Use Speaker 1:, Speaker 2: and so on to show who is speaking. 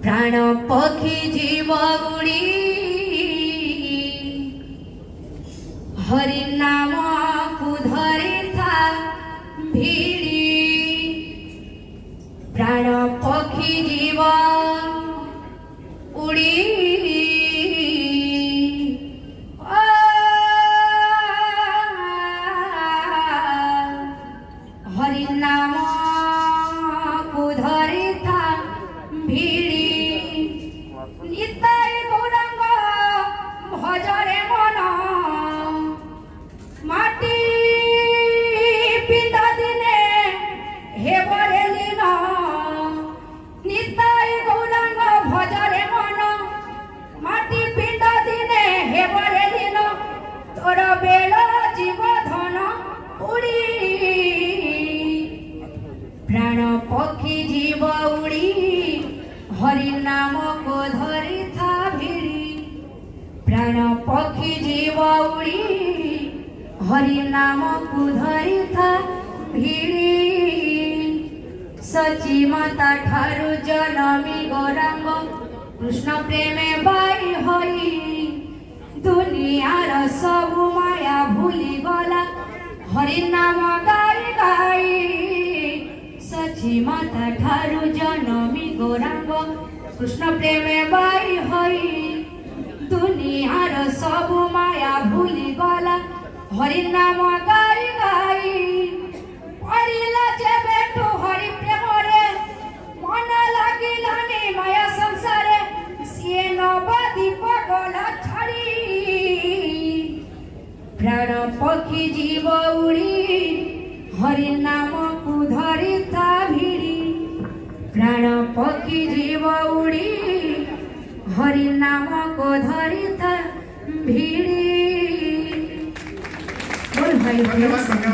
Speaker 1: प्राण पक्षी जीव उड़ी हरि नाम को धरी था भिड़ी प्राण पक्षी जीव उड़ी हरि नाम को धरी था भिड़ी निताई गौरंग भजरे मन माटी पिंड दिने हेबरे लीन निताई गौरंग भजरे मन माटी पिंड दिने हेबरे लीन तोर बेल जीव धन उड़ी प्राण पक्षी जीव उड़ी हरि नाम को धरी था भिड़ी प्राण पक्षी जीव उड़ी हरि नाम को धरी था भिड़ी सची माता ठारू जनमी गौरांग कृष्ण प्रेमे बाई होई दुनियार सबु माया भूली गला हरि नाम गाई गाई सची माता ठारू जनमी गौरांग कृष्ण प्रेमे बाई होई दुनियार सबु माया भूली गला हरि नाम गाई गाई पड़िला जेबे तू हरि प्रेम रे मन लागिलानी माया संसारे सिए नवदीप गला छाड़ी प्राण पक्षी जीव उड़ी हरि नाम को धरी था भिड़ी प्राण पक्षी जीव उड़ी हरि नाम को धरी था भिड़ी बोल भाई।